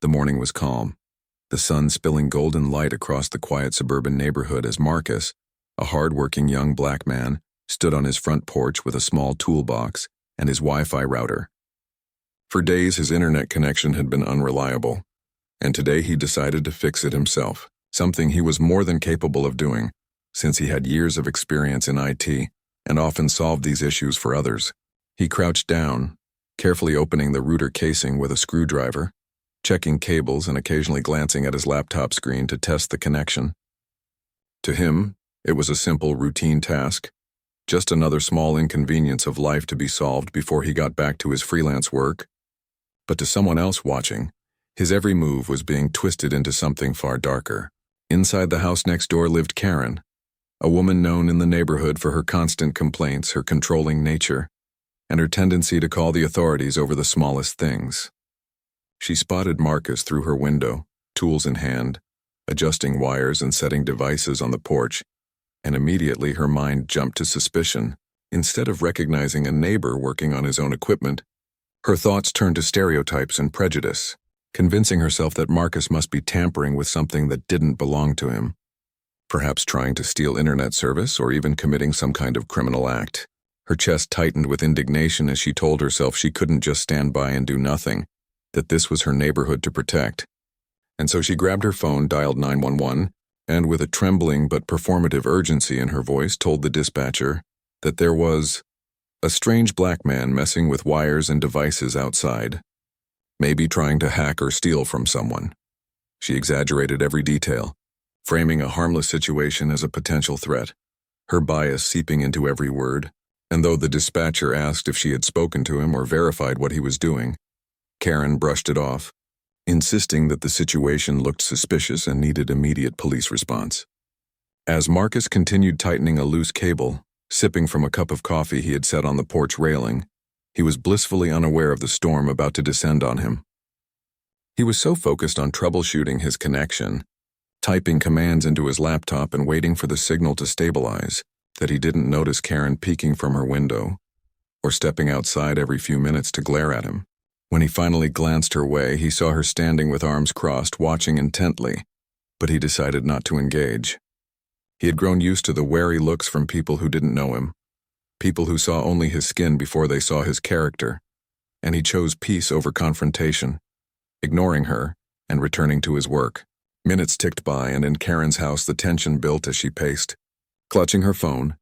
The morning was calm, the sun spilling golden light across the quiet suburban neighborhood as Marcus, a hard-working young black man, stood on his front porch with a small toolbox and his Wi-Fi router. For days his internet connection had been unreliable, and today he decided to fix it himself, something he was more than capable of doing, since he had years of experience in IT and often solved these issues for others. He crouched down, carefully opening the router casing with a screwdriver, checking cables and occasionally glancing at his laptop screen to test the connection. To him, it was a simple, routine task, just another small inconvenience of life to be solved before he got back to his freelance work. But to someone else watching, his every move was being twisted into something far darker. Inside the house next door lived Karen, a woman known in the neighborhood for her constant complaints, her controlling nature, and her tendency to call the authorities over the smallest things. She spotted Marcus through her window, tools in hand, adjusting wires and setting devices on the porch, and immediately her mind jumped to suspicion. Instead of recognizing a neighbor working on his own equipment, her thoughts turned to stereotypes and prejudice, convincing herself that Marcus must be tampering with something that didn't belong to him, perhaps trying to steal internet service or even committing some kind of criminal act. Her chest tightened with indignation as she told herself she couldn't just stand by and do nothing, that this was her neighborhood to protect. And so she grabbed her phone, dialed 911, and with a trembling but performative urgency in her voice told the dispatcher that there was a strange black man messing with wires and devices outside, maybe trying to hack or steal from someone. She exaggerated every detail, framing a harmless situation as a potential threat, her bias seeping into every word. And though the dispatcher asked if she had spoken to him or verified what he was doing, Karen brushed it off, insisting that the situation looked suspicious and needed immediate police response. As Marcus continued tightening a loose cable, sipping from a cup of coffee he had set on the porch railing, he was blissfully unaware of the storm about to descend on him. He was so focused on troubleshooting his connection, typing commands into his laptop and waiting for the signal to stabilize, that he didn't notice Karen peeking from her window or stepping outside every few minutes to glare at him. When he finally glanced her way, he saw her standing with arms crossed, watching intently, but he decided not to engage. He had grown used to the wary looks from people who didn't know him, people who saw only his skin before they saw his character, and he chose peace over confrontation, ignoring her and returning to his work. Minutes ticked by, and in Karen's house the tension built as she paced, clutching her phone,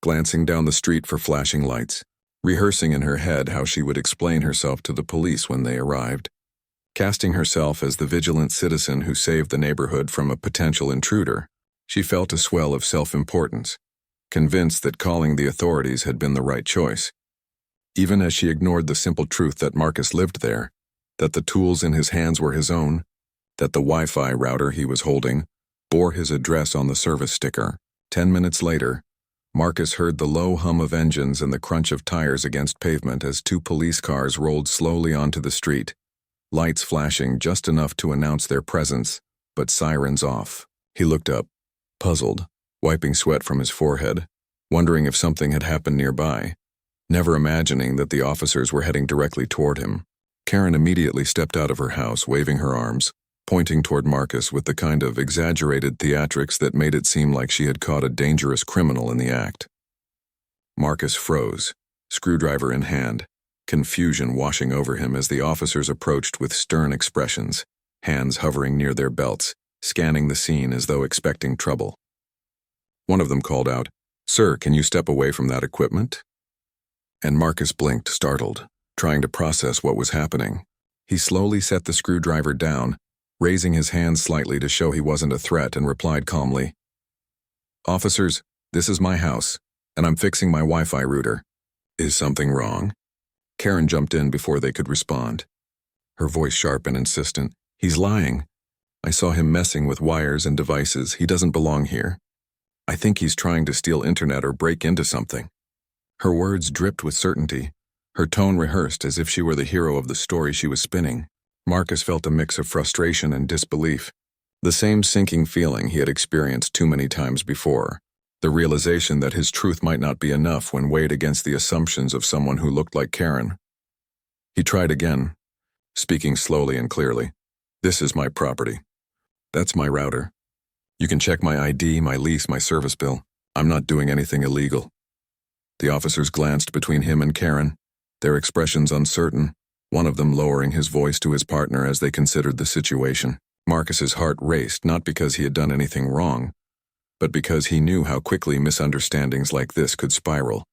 glancing down the street for flashing lights, rehearsing in her head how she would explain herself to the police when they arrived, casting herself as the vigilant citizen who saved the neighborhood from a potential intruder. She felt a swell of self-importance, convinced that calling the authorities had been the right choice, even as she ignored the simple truth that Marcus lived there, that the tools in his hands were his own, that the Wi-Fi router he was holding bore his address on the service sticker. 10 minutes later, Marcus heard the low hum of engines and the crunch of tires against pavement as two police cars rolled slowly onto the street, lights flashing just enough to announce their presence, but sirens off. He looked up, puzzled, wiping sweat from his forehead, wondering if something had happened nearby, never imagining that the officers were heading directly toward him. Karen immediately stepped out of her house, waving her arms, pointing toward Marcus with the kind of exaggerated theatrics that made it seem like she had caught a dangerous criminal in the act. Marcus froze, screwdriver in hand, confusion washing over him as the officers approached with stern expressions, hands hovering near their belts, scanning the scene as though expecting trouble. One of them called out, "Sir, can you step away from that equipment?" And Marcus blinked, startled, trying to process what was happening. He slowly set the screwdriver down, raising his hand slightly to show he wasn't a threat, and replied calmly, "Officers, this is my house, and I'm fixing my Wi-Fi router. Is something wrong?" Karen jumped in before they could respond, her voice sharp and insistent. "He's lying. I saw him messing with wires and devices. He doesn't belong here. I think he's trying to steal internet or break into something." Her words dripped with certainty, her tone rehearsed as if she were the hero of the story she was spinning. Marcus felt a mix of frustration and disbelief, the same sinking feeling he had experienced too many times before, the realization that his truth might not be enough when weighed against the assumptions of someone who looked like Karen. He tried again, speaking slowly and clearly. This is my property. That's my router. You can check my ID, my lease, my service bill. I'm not doing anything illegal. The officers glanced between him and Karen, their expressions uncertain, one of them lowering his voice to his partner as they considered the situation. Marcus's heart raced, not because he had done anything wrong, but because he knew how quickly misunderstandings like this could spiral,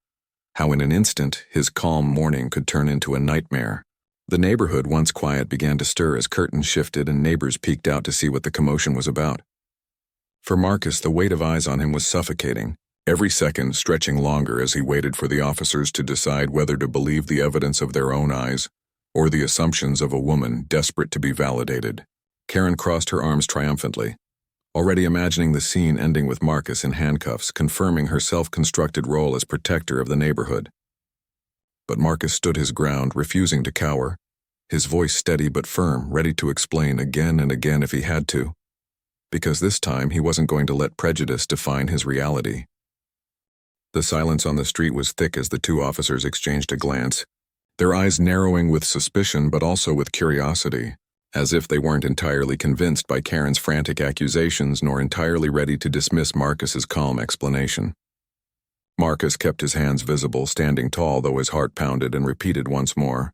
how in an instant his calm morning could turn into a nightmare. The neighborhood, once quiet, began to stir as curtains shifted and neighbors peeked out to see what the commotion was about. For Marcus, the weight of eyes on him was suffocating, every second stretching longer as he waited for the officers to decide whether to believe the evidence of their own eyes or the assumptions of a woman desperate to be validated. Karen crossed her arms triumphantly, already imagining the scene ending with Marcus in handcuffs, confirming her self-constructed role as protector of the neighborhood. But Marcus stood his ground, refusing to cower, his voice steady but firm, ready to explain again and again if he had to, because this time he wasn't going to let prejudice define his reality. The silence on the street was thick as the two officers exchanged a glance, their eyes narrowing with suspicion but also with curiosity, as if they weren't entirely convinced by Karen's frantic accusations nor entirely ready to dismiss Marcus's calm explanation. Marcus kept his hands visible, standing tall though his heart pounded, and repeated once more,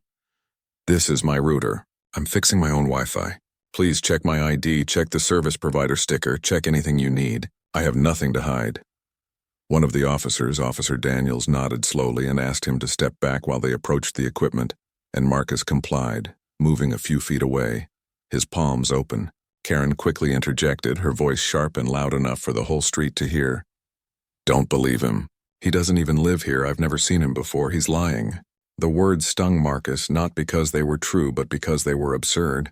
"This is my router. I'm fixing my own Wi-Fi. Please check my ID, check the service provider sticker, check anything you need. I have nothing to hide." One of the officers, Officer Daniels, nodded slowly and asked him to step back while they approached the equipment, and Marcus complied, moving a few feet away, his palms open. Karen quickly interjected, her voice sharp and loud enough for the whole street to hear. "Don't believe him. He doesn't even live here. I've never seen him before. He's lying." The words stung Marcus, not because they were true, but because they were absurd.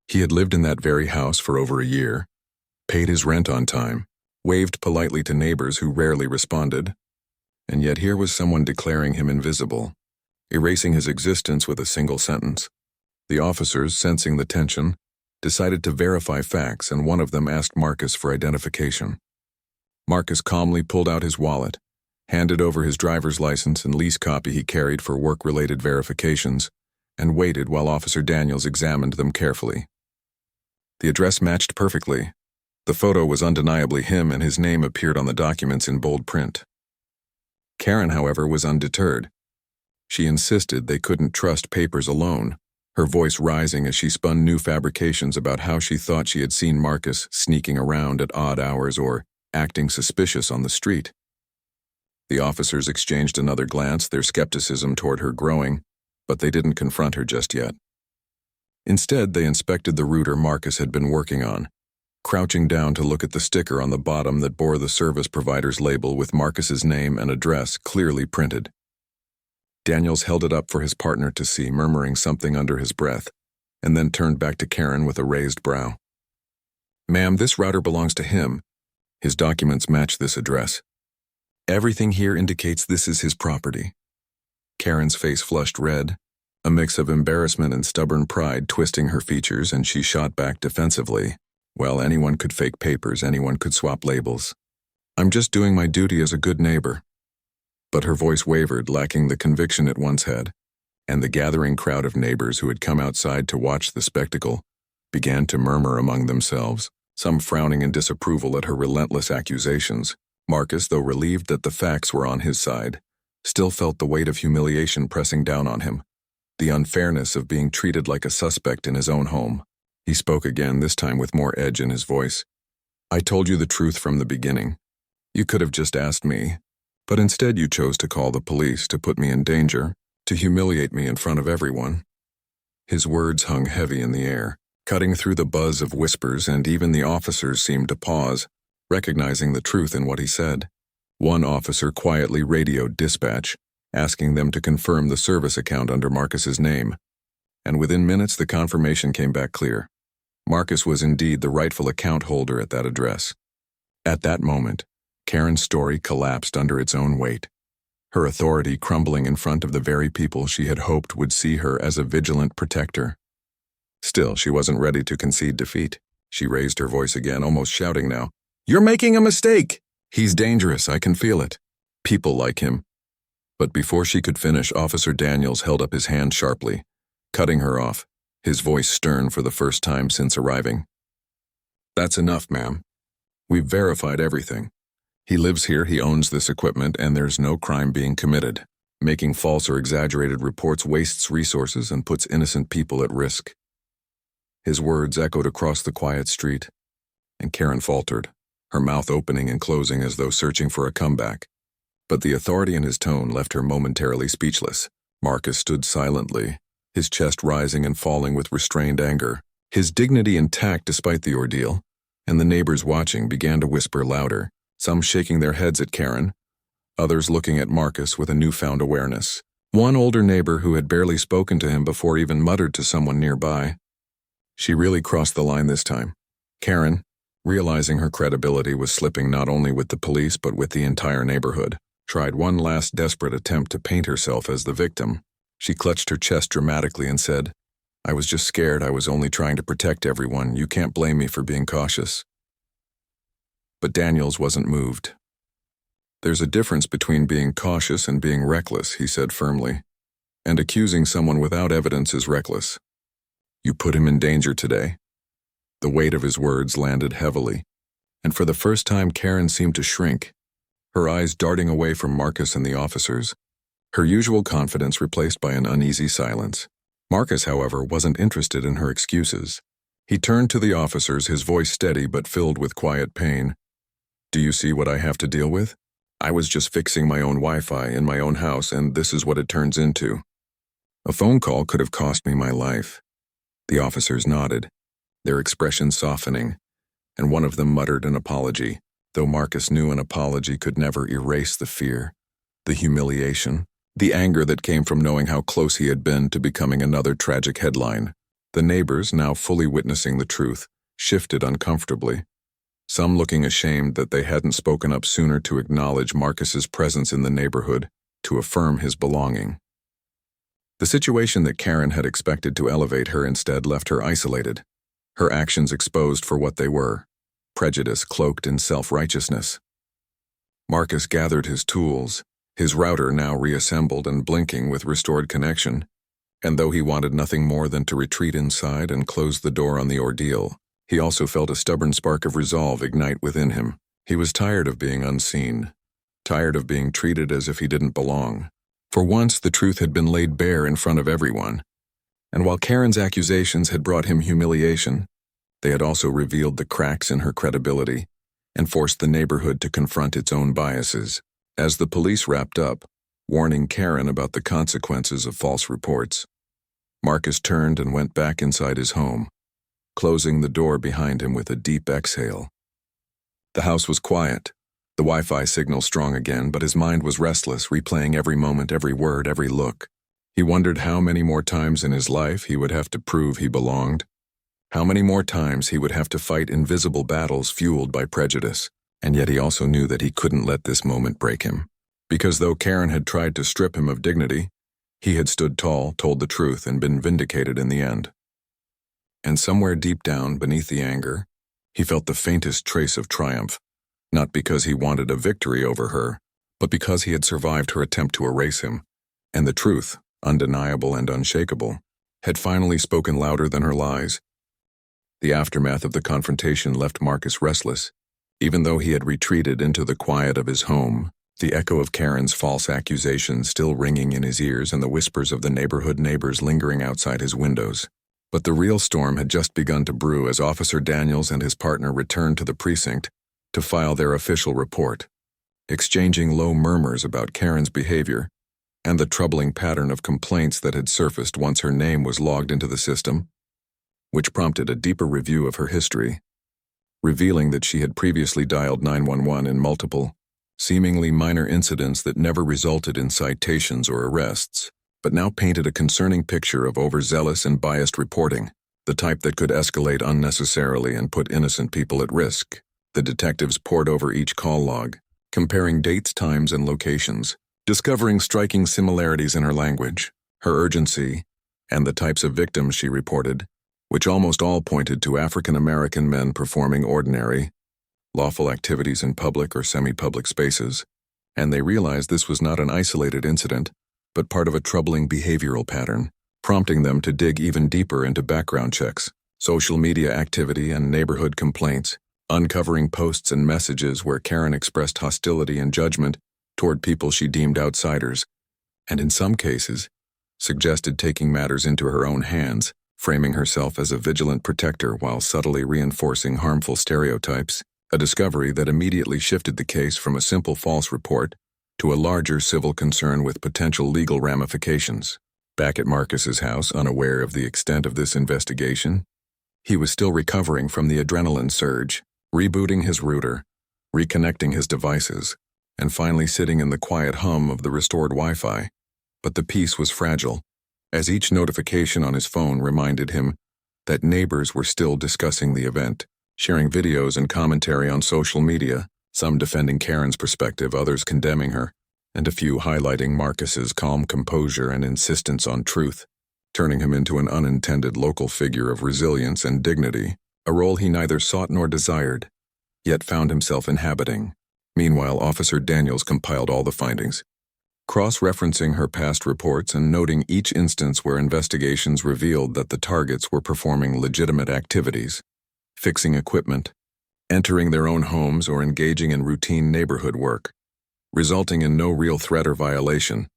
He had lived in that very house for over a year, paid his rent on time, waved politely to neighbors who rarely responded, and yet here was someone declaring him invisible, erasing his existence with a single sentence. The officers, sensing the tension, decided to verify facts, and one of them asked Marcus for identification. Marcus calmly pulled out his wallet, handed over his driver's license and lease copy he carried for work-related verifications, and waited while Officer Daniels examined them carefully. The address matched perfectly. The photo was undeniably him, and his name appeared on the documents in bold print. Karen, however, was undeterred. She insisted they couldn't trust papers alone, her voice rising as she spun new fabrications about how she thought she had seen Marcus sneaking around at odd hours or acting suspicious on the street. The officers exchanged another glance, their skepticism toward her growing, but they didn't confront her just yet. Instead, they inspected the router Marcus had been working on, crouching down to look at the sticker on the bottom that bore the service provider's label with Marcus's name and address clearly printed. Daniels held it up for his partner to see, murmuring something under his breath, and then turned back to Karen with a raised brow. "Ma'am, this router belongs to him. His documents match this address. Everything here indicates this is his property." Karen's face flushed red, a mix of embarrassment and stubborn pride twisting her features, and she shot back defensively. "Well, anyone could fake papers, anyone could swap labels. I'm just doing my duty as a good neighbor." But her voice wavered, lacking the conviction it once had, and the gathering crowd of neighbors who had come outside to watch the spectacle began to murmur among themselves, some frowning in disapproval at her relentless accusations. Marcus, though relieved that the facts were on his side, still felt the weight of humiliation pressing down on him, the unfairness of being treated like a suspect in his own home. He spoke again, this time with more edge in his voice. "I told you the truth from the beginning. You could have just asked me, but instead you chose to call the police, to put me in danger, to humiliate me in front of everyone." His words hung heavy in the air, cutting through the buzz of whispers, and even the officers seemed to pause, recognizing the truth in what he said. One officer quietly radioed dispatch, asking them to confirm the service account under Marcus's name, and within minutes the confirmation came back clear. Marcus was indeed the rightful account holder at that address. At that moment, Karen's story collapsed under its own weight, her authority crumbling in front of the very people she had hoped would see her as a vigilant protector. Still, she wasn't ready to concede defeat. She raised her voice again, almost shouting now, "You're making a mistake! He's dangerous, I can feel it. People like him." But before she could finish, Officer Daniels held up his hand sharply, cutting her off. his voice stern for the first time since arriving. "That's enough, ma'am. We've verified everything. He lives here, he owns this equipment, and there's no crime being committed. Making false or exaggerated reports wastes resources and puts innocent people at risk." His words echoed across the quiet street, and Karen faltered, her mouth opening and closing as though searching for a comeback. But the authority in his tone left her momentarily speechless. Marcus stood silently, his chest rising and falling with restrained anger, his dignity intact despite the ordeal, and the neighbors watching began to whisper louder, some shaking their heads at Karen, others looking at Marcus with a newfound awareness. One older neighbor who had barely spoken to him before even muttered to someone nearby, "She really crossed the line this time." Karen, realizing her credibility was slipping not only with the police but with the entire neighborhood, tried one last desperate attempt to paint herself as the victim. She clutched her chest dramatically and said, "I was just scared. I was only trying to protect everyone. You can't blame me for being cautious." But Daniels wasn't moved. "There's a difference between being cautious and being reckless," he said firmly. "And accusing someone without evidence is reckless. You put him in danger today." The weight of his words landed heavily, and for the first time Karen seemed to shrink, her eyes darting away from Marcus and the officers, her usual confidence replaced by an uneasy silence. Marcus, however, wasn't interested in her excuses. He turned to the officers, his voice steady but filled with quiet pain. "Do you see what I have to deal with? I was just fixing my own Wi-Fi in my own house, and this is what it turns into. A phone call could have cost me my life." The officers nodded, their expressions softening, and one of them muttered an apology, though Marcus knew an apology could never erase the fear, the humiliation, the anger that came from knowing how close he had been to becoming another tragic headline. The neighbors, now fully witnessing the truth, shifted uncomfortably, some looking ashamed that they hadn't spoken up sooner to acknowledge Marcus's presence in the neighborhood, to affirm his belonging. The situation that Karen had expected to elevate her instead left her isolated, her actions exposed for what they were, prejudice cloaked in self-righteousness. Marcus gathered his tools, his router now reassembled and blinking with restored connection, and though he wanted nothing more than to retreat inside and close the door on the ordeal, he also felt a stubborn spark of resolve ignite within him. He was tired of being unseen, tired of being treated as if he didn't belong. For once, the truth had been laid bare in front of everyone, and while Karen's accusations had brought him humiliation, they had also revealed the cracks in her credibility and forced the neighborhood to confront its own biases. As the police wrapped up, warning Karen about the consequences of false reports, Marcus turned and went back inside his home, closing the door behind him with a deep exhale. The house was quiet, the Wi-Fi signal strong again, but his mind was restless, replaying every moment, every word, every look. He wondered how many more times in his life he would have to prove he belonged, how many more times he would have to fight invisible battles fueled by prejudice, and yet he also knew that he couldn't let this moment break him. Because though Karen had tried to strip him of dignity, he had stood tall, told the truth, and been vindicated in the end. And somewhere deep down, beneath the anger, he felt the faintest trace of triumph, not because he wanted a victory over her, but because he had survived her attempt to erase him, and the truth, undeniable and unshakable, had finally spoken louder than her lies. The aftermath of the confrontation left Marcus restless. Even though he had retreated into the quiet of his home, the echo of Karen's false accusations still ringing in his ears and the whispers of the neighborhood neighbors lingering outside his windows. But the real storm had just begun to brew as Officer Daniels and his partner returned to the precinct to file their official report, exchanging low murmurs about Karen's behavior and the troubling pattern of complaints that had surfaced once her name was logged into the system, which prompted a deeper review of her history, revealing that she had previously dialed 911 in multiple, seemingly minor incidents that never resulted in citations or arrests, but now painted a concerning picture of overzealous and biased reporting, the type that could escalate unnecessarily and put innocent people at risk. The detectives pored over each call log, comparing dates, times, and locations, discovering striking similarities in her language, her urgency, and the types of victims she reported, which almost all pointed to African American men performing ordinary, lawful activities in public or semi-public spaces, and they realized this was not an isolated incident, but part of a troubling behavioral pattern. prompting them to dig even deeper into background checks, social media activity, and neighborhood complaints, uncovering posts and messages where Karen expressed hostility and judgment toward people she deemed outsiders, and in some cases, suggested taking matters into her own hands, framing herself as a vigilant protector while subtly reinforcing harmful stereotypes, a discovery that immediately shifted the case from a simple false report to a larger civil concern with potential legal ramifications. Back at Marcus's house, unaware of the extent of this investigation, he was still recovering from the adrenaline surge, rebooting his router, reconnecting his devices, and finally sitting in the quiet hum of the restored Wi-Fi. But the peace was fragile, as each notification on his phone reminded him that neighbors were still discussing the event, sharing videos and commentary on social media, some defending Karen's perspective, others condemning her, and a few highlighting Marcus's calm composure and insistence on truth, turning him into an unintended local figure of resilience and dignity, a role he neither sought nor desired, yet found himself inhabiting. Meanwhile, Officer Daniels compiled all the findings, cross-referencing her past reports and noting each instance where investigations revealed that the targets were performing legitimate activities, fixing equipment, entering their own homes, or engaging in routine neighborhood work, resulting in no real threat or violation,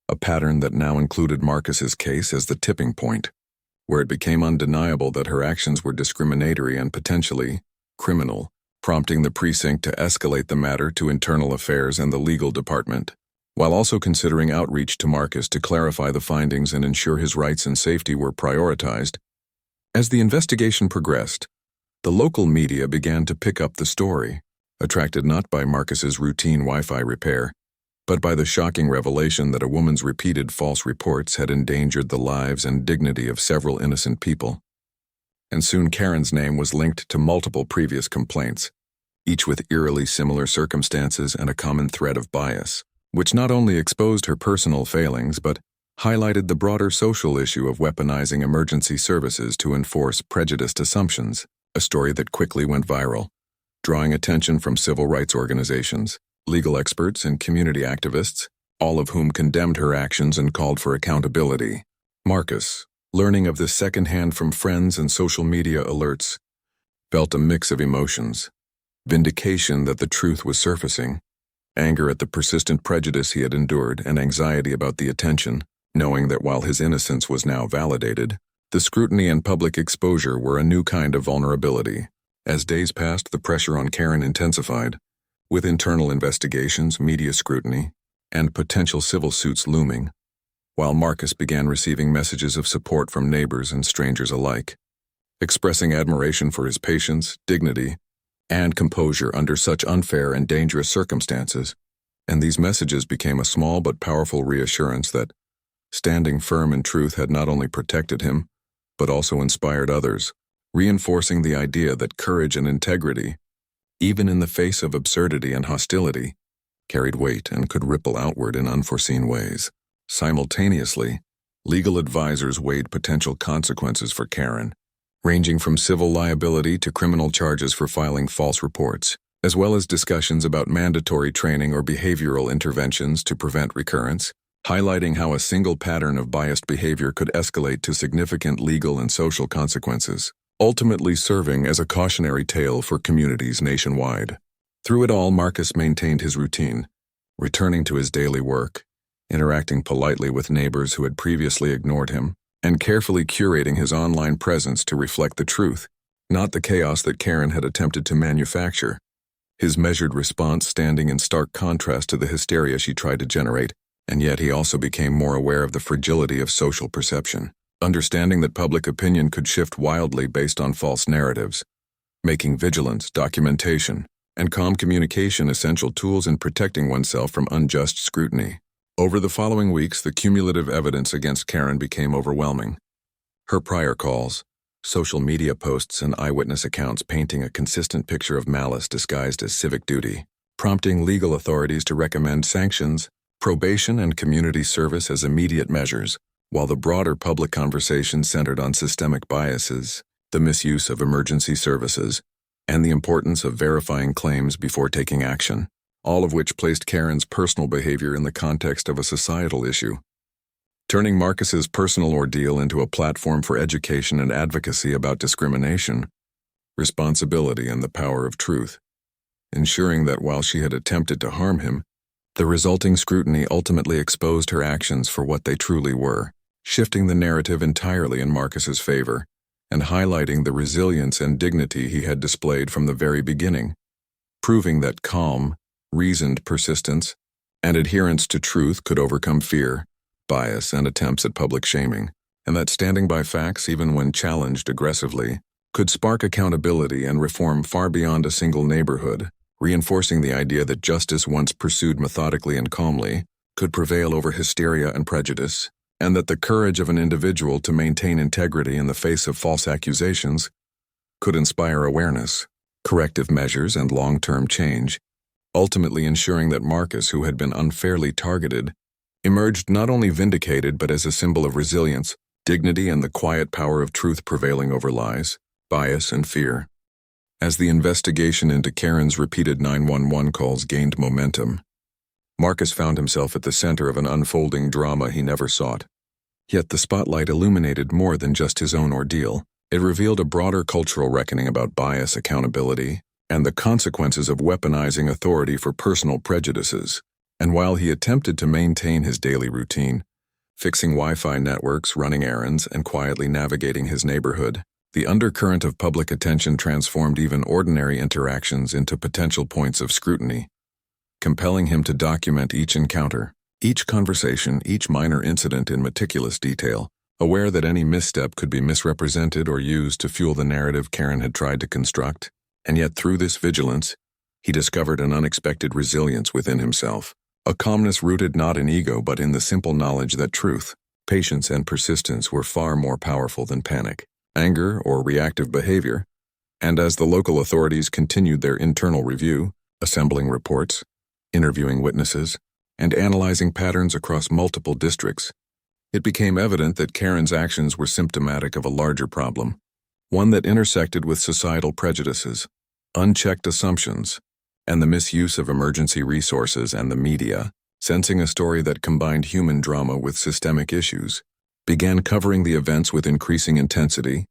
a pattern that now included Marcus's case as the tipping point, where it became undeniable that her actions were discriminatory and potentially criminal, prompting the precinct to escalate the matter to internal affairs and the legal department, while also considering outreach to Marcus to clarify the findings and ensure his rights and safety were prioritized. As the investigation progressed, the local media began to pick up the story, attracted not by Marcus's routine Wi-Fi repair, but by the shocking revelation that a woman's repeated false reports had endangered the lives and dignity of several innocent people. And soon Karen's name was linked to multiple previous complaints, each with eerily similar circumstances and a common thread of bias, which not only exposed her personal failings but highlighted the broader social issue of weaponizing emergency services to enforce prejudiced assumptions, a story that quickly went viral, drawing attention from civil rights organizations, legal experts, and community activists, all of whom condemned her actions and called for accountability. Marcus, learning of this secondhand from friends and social media alerts, felt a mix of emotions: vindication that the truth was surfacing, anger at the persistent prejudice he had endured, and anxiety about the attention, knowing that while his innocence was now validated, the scrutiny and public exposure were a new kind of vulnerability. As days passed, the pressure on Karen intensified, with internal investigations, media scrutiny, and potential civil suits looming, while Marcus began receiving messages of support from neighbors and strangers alike, expressing admiration for his patience, dignity, and composure under such unfair and dangerous circumstances. And these messages became a small but powerful reassurance that standing firm in truth had not only protected him, but also inspired others, reinforcing the idea that courage and integrity, even in the face of absurdity and hostility, carried weight and could ripple outward in unforeseen ways. Simultaneously, legal advisors weighed potential consequences for Karen, ranging from civil liability to criminal charges for filing false reports, as well as discussions about mandatory training or behavioral interventions to prevent recurrence, highlighting how a single pattern of biased behavior could escalate to significant legal and social consequences, ultimately serving as a cautionary tale for communities nationwide. Through it all, Marcus maintained his routine, returning to his daily work, interacting politely with neighbors who had previously ignored him, and carefully curating his online presence to reflect the truth, not the chaos that Karen had attempted to manufacture. His measured response standing in stark contrast to the hysteria she tried to generate, and yet he also became more aware of the fragility of social perception, understanding that public opinion could shift wildly based on false narratives, making vigilance, documentation, and calm communication essential tools in protecting oneself from unjust scrutiny. Over the following weeks, the cumulative evidence against Karen became overwhelming. Her prior calls, social media posts, and eyewitness accounts painting a consistent picture of malice disguised as civic duty, prompting legal authorities to recommend sanctions, probation, and community service as immediate measures, while the broader public conversation centered on systemic biases, the misuse of emergency services, and the importance of verifying claims before taking action, all of which placed Karen's personal behavior in the context of a societal issue. turning Marcus's personal ordeal into a platform for education and advocacy about discrimination, responsibility, and the power of truth, ensuring that while she had attempted to harm him, the resulting scrutiny ultimately exposed her actions for what they truly were, shifting the narrative entirely in Marcus's favor, and highlighting the resilience and dignity he had displayed from the very beginning, proving that calm, reasoned persistence and adherence to truth could overcome fear, bias, and attempts at public shaming, and that standing by facts even when challenged aggressively could spark accountability and reform far beyond a single neighborhood, reinforcing the idea that justice once pursued methodically and calmly could prevail over hysteria and prejudice, and that the courage of an individual to maintain integrity in the face of false accusations could inspire awareness, corrective measures, and long-term change, ultimately ensuring that Marcus, who had been unfairly targeted, emerged not only vindicated but as a symbol of resilience, dignity, and the quiet power of truth prevailing over lies, bias, and fear. As the investigation into Karen's repeated 911 calls gained momentum, Marcus found himself at the center of an unfolding drama he never sought. Yet the spotlight illuminated more than just his own ordeal. It revealed a broader cultural reckoning about bias, accountability, and the consequences of weaponizing authority for personal prejudices. And while he attempted to maintain his daily routine, fixing Wi-Fi networks, running errands, and quietly navigating his neighborhood, the undercurrent of public attention transformed even ordinary interactions into potential points of scrutiny, compelling him to document each encounter, each conversation, each minor incident in meticulous detail, aware that any misstep could be misrepresented or used to fuel the narrative Karen had tried to construct. And yet through this vigilance, he discovered an unexpected resilience within himself, a calmness rooted not in ego but in the simple knowledge that truth, patience, and persistence were far more powerful than panic, anger, or reactive behavior. And as the local authorities continued their internal review, assembling reports, interviewing witnesses, and analyzing patterns across multiple districts, it became evident that Karen's actions were symptomatic of a larger problem, one that intersected with societal prejudices, unchecked assumptions, and the misuse of emergency resources and the media. Sensing a story that combined human drama with systemic issues, began covering the events with increasing intensity,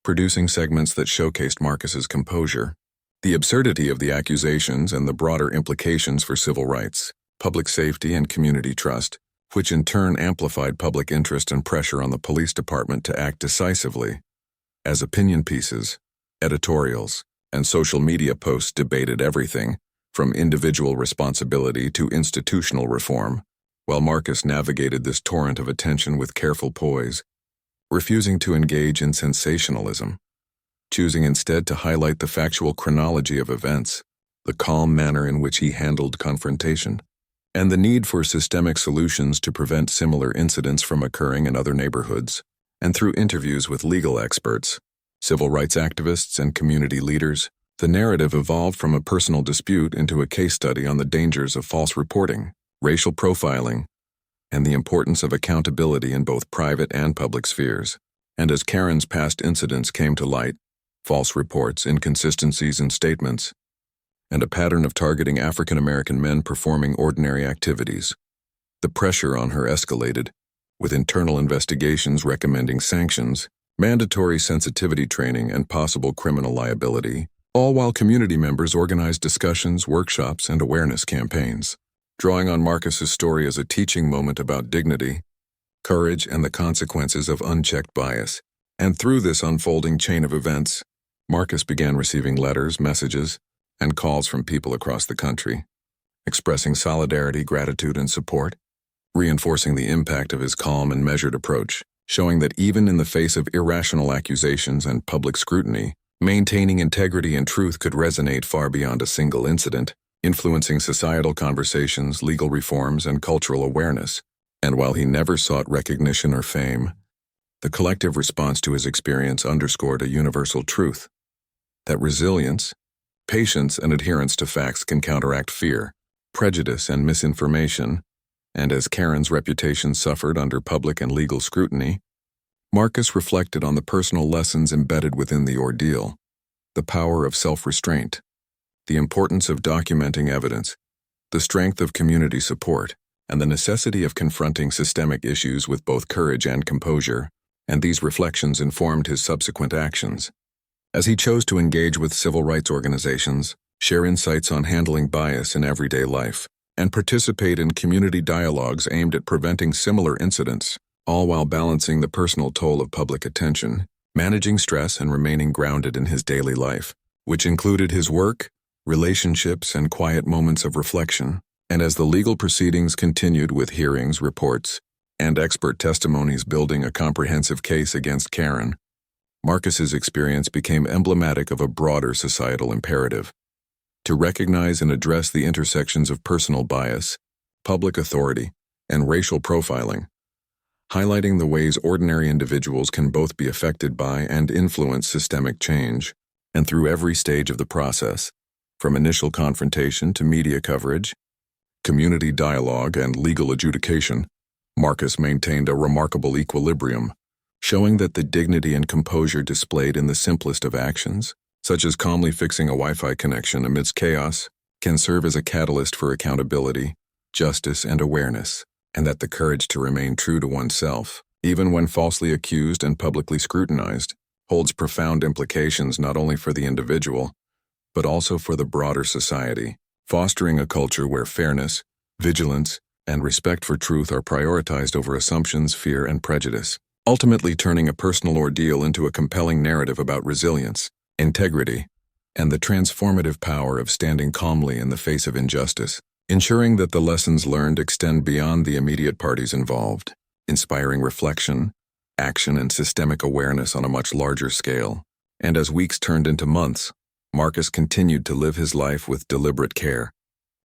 producing segments that showcased Marcus's composure, the absurdity of the accusations, and the broader implications for civil rights, public safety, and community trust, which in turn amplified public interest and pressure on the police department to act decisively. As opinion pieces, editorials, and social media posts debated everything from individual responsibility to institutional reform, while Marcus navigated this torrent of attention with careful poise, refusing to engage in sensationalism, choosing instead to highlight the factual chronology of events, the calm manner in which he handled confrontation, and the need for systemic solutions to prevent similar incidents from occurring in other neighborhoods. And through interviews with legal experts, civil rights activists, and community leaders, the narrative evolved from a personal dispute into a case study on the dangers of false reporting, racial profiling, and the importance of accountability in both private and public spheres. And as Karen's past incidents came to light, false reports, inconsistencies in statements, and a pattern of targeting African American men performing ordinary activities, the pressure on her escalated, with internal investigations recommending sanctions, mandatory sensitivity training, and possible criminal liability, all while community members organized discussions, workshops, and awareness campaigns, drawing on Marcus's story as a teaching moment about dignity, courage, and the consequences of unchecked bias. And through this unfolding chain of events, Marcus began receiving letters, messages, and calls from people across the country, expressing solidarity, gratitude, and support, reinforcing the impact of his calm and measured approach, showing that even in the face of irrational accusations and public scrutiny, maintaining integrity and truth could resonate far beyond a single incident, influencing societal conversations, legal reforms, and cultural awareness. And while he never sought recognition or fame, the collective response to his experience underscored a universal truth: that resilience, patience, and adherence to facts can counteract fear, prejudice, and misinformation. And as Karen's reputation suffered under public and legal scrutiny, Marcus reflected on the personal lessons embedded within the ordeal, the power of self-restraint, the importance of documenting evidence, the strength of community support, and the necessity of confronting systemic issues with both courage and composure, and these reflections informed his subsequent actions. As he chose to engage with civil rights organizations, share insights on handling bias in everyday life, and participate in community dialogues aimed at preventing similar incidents, all while balancing the personal toll of public attention, managing stress and remaining grounded in his daily life, which included his work, relationships, and quiet moments of reflection. And as the legal proceedings continued with hearings, reports, and expert testimonies building a comprehensive case against Karen, Marcus's experience became emblematic of a broader societal imperative to recognize and address the intersections of personal bias, public authority, and racial profiling, highlighting the ways ordinary individuals can both be affected by and influence systemic change. And through every stage of the process, from initial confrontation to media coverage, community dialogue, and legal adjudication, Marcus maintained a remarkable equilibrium, showing that the dignity and composure displayed in the simplest of actions, such as calmly fixing a Wi-Fi connection amidst chaos, can serve as a catalyst for accountability, justice, and awareness, and that the courage to remain true to oneself, even when falsely accused and publicly scrutinized, holds profound implications not only for the individual, but also for the broader society, fostering a culture where fairness, vigilance, and respect for truth are prioritized over assumptions, fear, and prejudice, ultimately turning a personal ordeal into a compelling narrative about resilience, integrity, and the transformative power of standing calmly in the face of injustice, ensuring that the lessons learned extend beyond the immediate parties involved, inspiring reflection, action, and systemic awareness on a much larger scale. And as weeks turned into months, Marcus continued to live his life with deliberate care,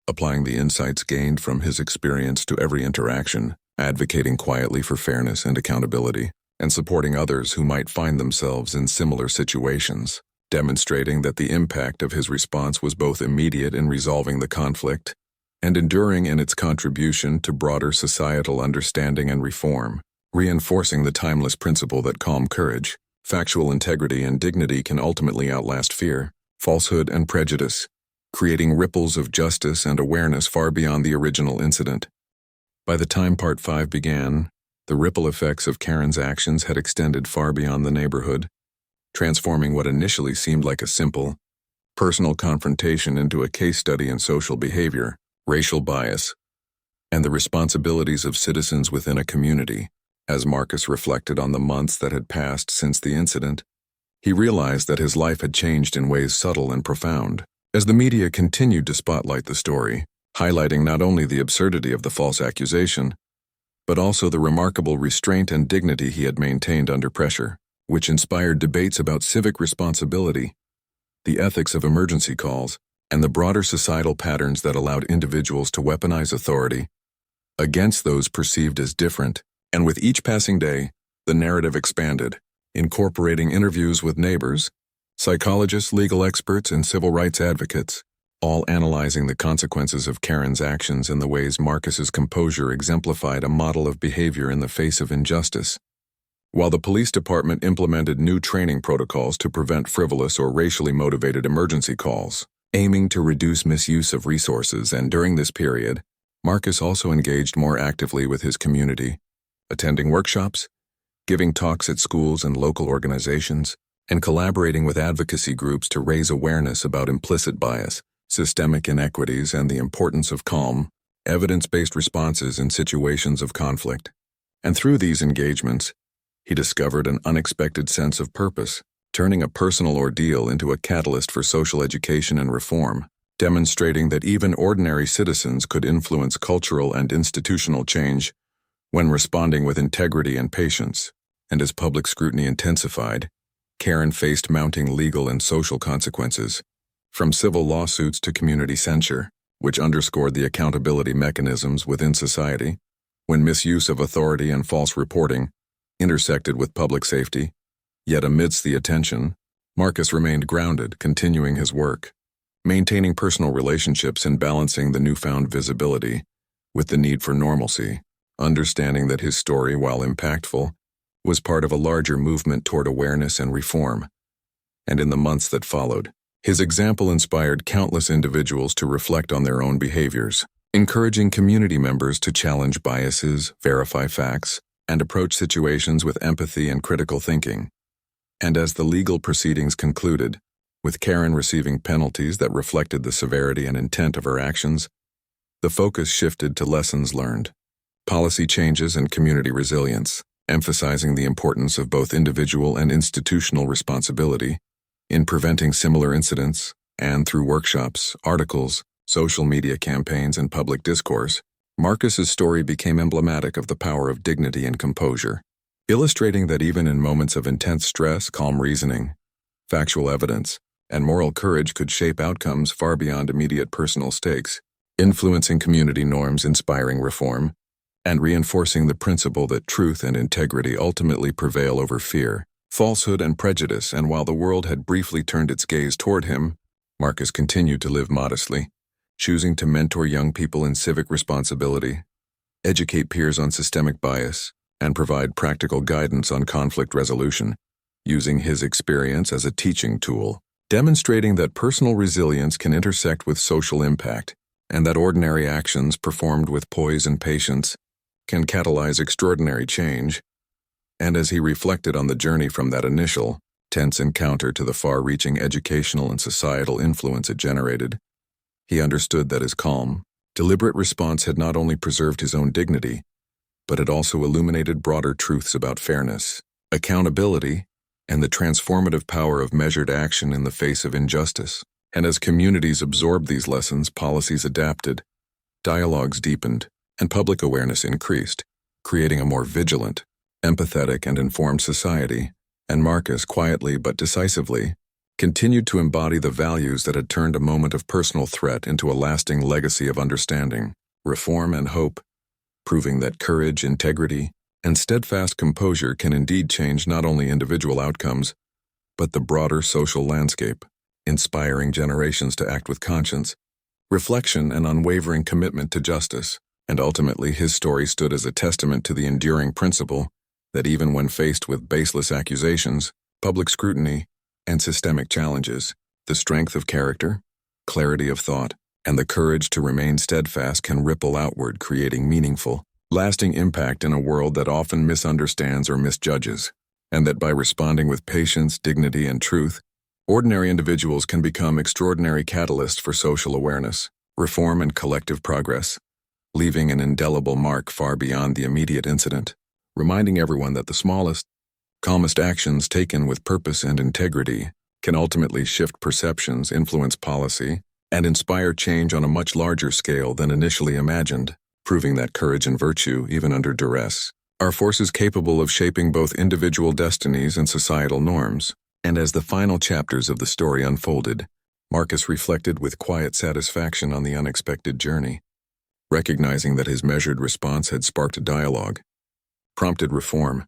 applying the insights gained from his experience to every interaction, advocating quietly for fairness and accountability, and supporting others who might find themselves in similar situations, demonstrating that the impact of his response was both immediate in resolving the conflict and enduring in its contribution to broader societal understanding and reform, reinforcing the timeless principle that calm courage, factual integrity, and dignity can ultimately outlast fear, falsehood, and prejudice, creating ripples of justice and awareness far beyond the original incident. By the time Part 5 began, the ripple effects of Karen's actions had extended far beyond the neighborhood, transforming what initially seemed like a simple, personal confrontation into a case study in social behavior, racial bias, and the responsibilities of citizens within a community. As Marcus reflected on the months that had passed since the incident, he realized that his life had changed in ways subtle and profound. As the media continued to spotlight the story, highlighting not only the absurdity of the false accusation, but also the remarkable restraint and dignity he had maintained under pressure, which inspired debates about civic responsibility, the ethics of emergency calls, and the broader societal patterns that allowed individuals to weaponize authority against those perceived as different. And with each passing day, the narrative expanded, incorporating interviews with neighbors, psychologists, legal experts, and civil rights advocates, all analyzing the consequences of Karen's actions and the ways Marcus's composure exemplified a model of behavior in the face of injustice. While the police department implemented new training protocols to prevent frivolous or racially motivated emergency calls, aiming to reduce misuse of resources, and during this period, Marcus also engaged more actively with his community, attending workshops, giving talks at schools and local organizations, and collaborating with advocacy groups to raise awareness about implicit bias, systemic inequities, and the importance of calm, evidence-based responses in situations of conflict. And through these engagements, he discovered an unexpected sense of purpose, turning a personal ordeal into a catalyst for social education and reform, demonstrating that even ordinary citizens could influence cultural and institutional change when responding with integrity and patience. And as public scrutiny intensified, Karen faced mounting legal and social consequences, from civil lawsuits to community censure, which underscored the accountability mechanisms within society when misuse of authority and false reporting intersected with public safety. Yet amidst the attention, Marcus remained grounded, continuing his work, maintaining personal relationships and balancing the newfound visibility with the need for normalcy, understanding that his story, while impactful, was part of a larger movement toward awareness and reform. And in the months that followed, his example inspired countless individuals to reflect on their own behaviors, encouraging community members to challenge biases, verify facts, and approach situations with empathy and critical thinking. And as the legal proceedings concluded, with Karen receiving penalties that reflected the severity and intent of her actions, the focus shifted to lessons learned, policy changes, and community resilience, emphasizing the importance of both individual and institutional responsibility in preventing similar incidents, and through workshops, articles, social media campaigns, and public discourse, Marcus's story became emblematic of the power of dignity and composure, illustrating that even in moments of intense stress, calm reasoning, factual evidence, and moral courage could shape outcomes far beyond immediate personal stakes, influencing community norms, inspiring reform, and reinforcing the principle that truth and integrity ultimately prevail over fear, falsehood, and prejudice. And while the world had briefly turned its gaze toward him, Marcus continued to live modestly, choosing to mentor young people in civic responsibility, educate peers on systemic bias, and provide practical guidance on conflict resolution, using his experience as a teaching tool, demonstrating that personal resilience can intersect with social impact, and that ordinary actions performed with poise and patience can catalyze extraordinary change. And as he reflected on the journey from that initial, tense encounter to the far-reaching educational and societal influence it generated, he understood that his calm, deliberate response had not only preserved his own dignity, but it also illuminated broader truths about fairness, accountability, and the transformative power of measured action in the face of injustice. And as communities absorbed these lessons, policies adapted, dialogues deepened, and public awareness increased, creating a more vigilant, empathetic, and informed society. And Marcus, quietly but decisively, continued to embody the values that had turned a moment of personal threat into a lasting legacy of understanding, reform, and hope, proving that courage, integrity, and steadfast composure can indeed change not only individual outcomes, but the broader social landscape, inspiring generations to act with conscience, reflection, and unwavering commitment to justice. And ultimately, his story stood as a testament to the enduring principle that even when faced with baseless accusations, public scrutiny, and systemic challenges, the strength of character, clarity of thought, and the courage to remain steadfast can ripple outward, creating meaningful, lasting impact in a world that often misunderstands or misjudges, and that by responding with patience, dignity, and truth, ordinary individuals can become extraordinary catalysts for social awareness, reform, and collective progress, leaving an indelible mark far beyond the immediate incident, reminding everyone that the smallest, calmest actions taken with purpose and integrity can ultimately shift perceptions, influence policy, and inspire change on a much larger scale than initially imagined, proving that courage and virtue, even under duress, are forces capable of shaping both individual destinies and societal norms. And as the final chapters of the story unfolded, Marcus reflected with quiet satisfaction on the unexpected journey, recognizing that his measured response had sparked dialogue, prompted reform,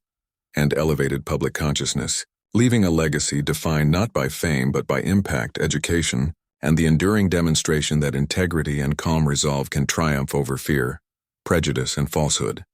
and elevated public consciousness, leaving a legacy defined not by fame but by impact, education, and the enduring demonstration that integrity and calm resolve can triumph over fear, prejudice, and falsehood.